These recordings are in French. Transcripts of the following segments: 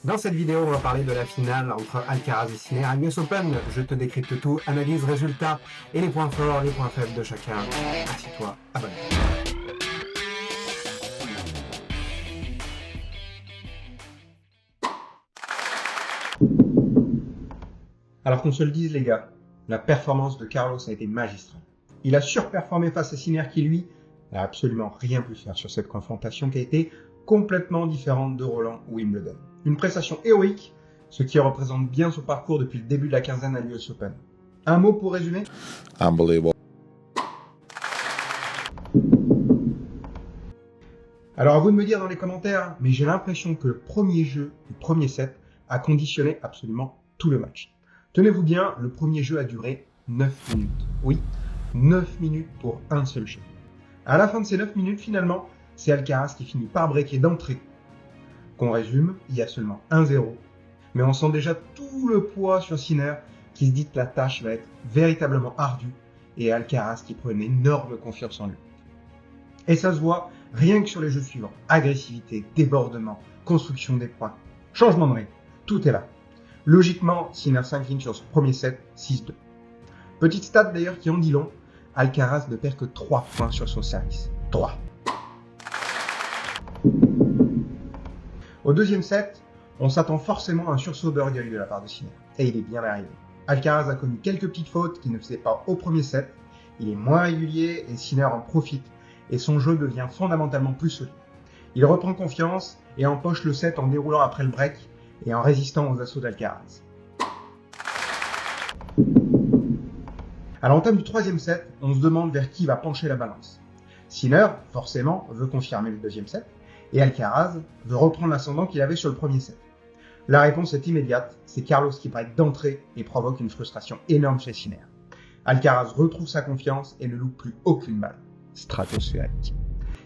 Dans cette vidéo, on va parler de la finale entre Alcaraz et Sinner à l'US Open. Je te décrypte tout, analyse, résultats et les points forts, les points faibles de chacun. Assieds-toi, abonne-toi. Alors qu'on se le dise les gars, la performance de Carlos a été magistrale. Il a surperformé face à Sinner qui lui n'a absolument rien pu faire sur cette confrontation qui a été complètement différente de Roland ou Wimbledon. Une prestation héroïque, ce qui représente bien son parcours depuis le début de la quinzaine à l'US Open. Un mot pour résumer ? Unbelievable. Alors à vous de me dire dans les commentaires, mais j'ai l'impression que le premier jeu, le premier set, a conditionné absolument tout le match. Tenez-vous bien, le premier jeu a duré 9 minutes. Oui, 9 minutes pour un seul jeu. À la fin de ces 9 minutes, finalement, c'est Alcaraz qui finit par breaker d'entrée. Qu'on résume, il y a seulement 1-0. Mais on sent déjà tout le poids sur Sinner qui se dit que la tâche va être véritablement ardue et Alcaraz qui prend une énorme confiance en lui. Et ça se voit rien que sur les jeux suivants. Agressivité, débordement, construction des points, changement de règle, tout est là. Logiquement, Sinner s'incline sur son premier set, 6-2. Petite stat d'ailleurs qui en dit long, Alcaraz ne perd que 3 points sur son service. 3. Au deuxième set, on s'attend forcément à un sursaut d'orgueil de la part de Sinner. Et il est bien arrivé. Alcaraz a commis quelques petites fautes qu'il ne faisait pas au premier set. Il est moins régulier et Sinner en profite. Et son jeu devient fondamentalement plus solide. Il reprend confiance et empoche le set en déroulant après le break et en résistant aux assauts d'Alcaraz. À l'entame du troisième set, on se demande vers qui va pencher la balance. Sinner, forcément, veut confirmer le deuxième set, et Alcaraz veut reprendre l'ascendant qu'il avait sur le premier set. La réponse est immédiate, c'est Carlos qui break d'entrée et provoque une frustration énorme chez Sinner. Alcaraz retrouve sa confiance et ne loupe plus aucune balle. Stratosphérique.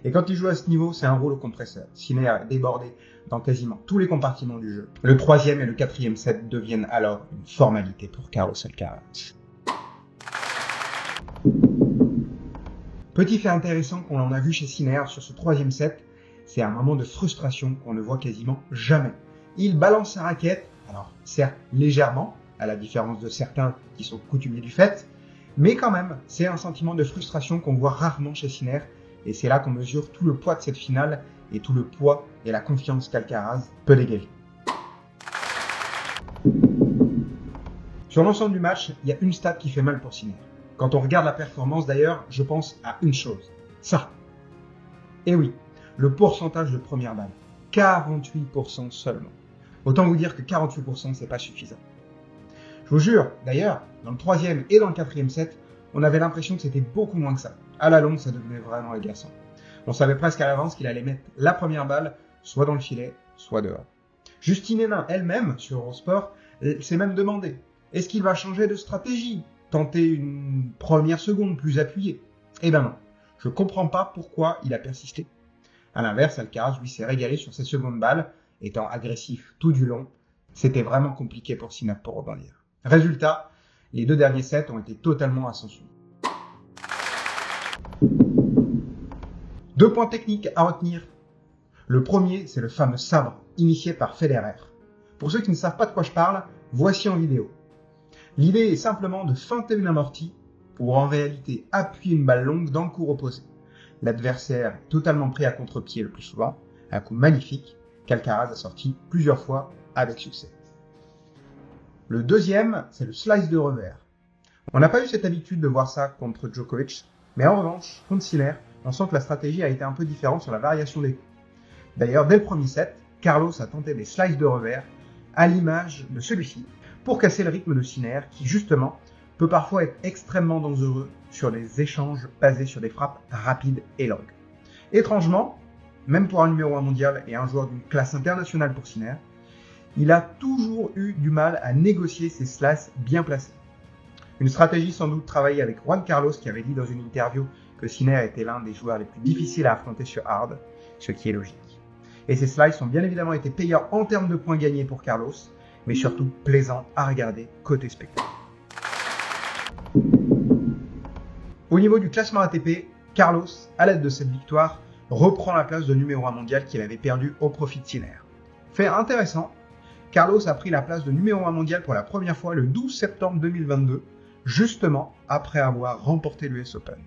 Et quand il joue à ce niveau, c'est un rouleau compresseur. Sinner est débordé dans quasiment tous les compartiments du jeu. Le troisième et le quatrième set deviennent alors une formalité pour Carlos Alcaraz. Petit fait intéressant qu'on en a vu chez Sinner sur ce troisième set, c'est un moment de frustration qu'on ne voit quasiment jamais. Il balance sa raquette, alors certes légèrement, à la différence de certains qui sont coutumiers du fait, mais quand même, c'est un sentiment de frustration qu'on voit rarement chez Sinner, et c'est là qu'on mesure tout le poids de cette finale, et tout le poids et la confiance qu'Alcaraz peut dégager. Sur l'ensemble du match, il y a une stat qui fait mal pour Sinner. Quand on regarde la performance d'ailleurs, je pense à une chose, ça. Et oui, le pourcentage de première balle, 48% seulement. Autant vous dire que 48% c'est pas suffisant. Je vous jure, d'ailleurs, dans le troisième et dans le quatrième set, on avait l'impression que c'était beaucoup moins que ça. À la longue, ça devenait vraiment agaçant. On savait presque à l'avance qu'il allait mettre la première balle, soit dans le filet, soit dehors. Justine Hénin, elle-même, sur Eurosport, s'est même demandé, est-ce qu'il va changer de stratégie ? Tenter une première seconde plus appuyée ? Eh ben non, je comprends pas pourquoi il a persisté. À l'inverse, Alcaraz lui s'est régalé sur ses secondes balles, étant agressif tout du long. C'était vraiment compliqué pour Sinner pour rebondir. Résultat, les 2 derniers sets ont été totalement à sens unique. 2 points techniques à retenir. Le premier, c'est le fameux sabre, initié par Federer. Pour ceux qui ne savent pas de quoi je parle, voici en vidéo. L'idée est simplement de feinter une amortie pour en réalité appuyer une balle longue dans le court opposé. L'adversaire est totalement pris à contre-pied le plus souvent, un coup magnifique qu'Alcaraz a sorti plusieurs fois avec succès. Le deuxième, c'est le slice de revers. On n'a pas eu cette habitude de voir ça contre Djokovic, mais en revanche, contre Sinner, on sent que la stratégie a été un peu différente sur la variation des coups. D'ailleurs, dès le premier set, Carlos a tenté des slices de revers à l'image de celui-ci, pour casser le rythme de Sinner qui, justement, peut parfois être extrêmement dangereux sur les échanges basés sur des frappes rapides et longues. Étrangement, même pour un numéro 1 mondial et un joueur d'une classe internationale pour Sinner, il a toujours eu du mal à négocier ses slices bien placés. Une stratégie sans doute travaillée avec Juan Carlos qui avait dit dans une interview que Sinner était l'un des joueurs les plus difficiles à affronter sur hard, ce qui est logique. Et ces slices ont bien évidemment été payants en termes de points gagnés pour Carlos, mais surtout plaisant à regarder côté spectacle. Au niveau du classement ATP, Carlos, à l'aide de cette victoire, reprend la place de numéro 1 mondial qu'il avait perdu au profit de Sinner. Fait intéressant, Carlos a pris la place de numéro 1 mondial pour la première fois le 12 septembre 2022, justement après avoir remporté l'US Open.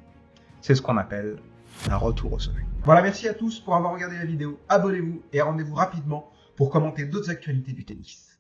C'est ce qu'on appelle un retour au sommet. Voilà, merci à tous pour avoir regardé la vidéo. Abonnez-vous et rendez-vous rapidement pour commenter d'autres actualités du tennis.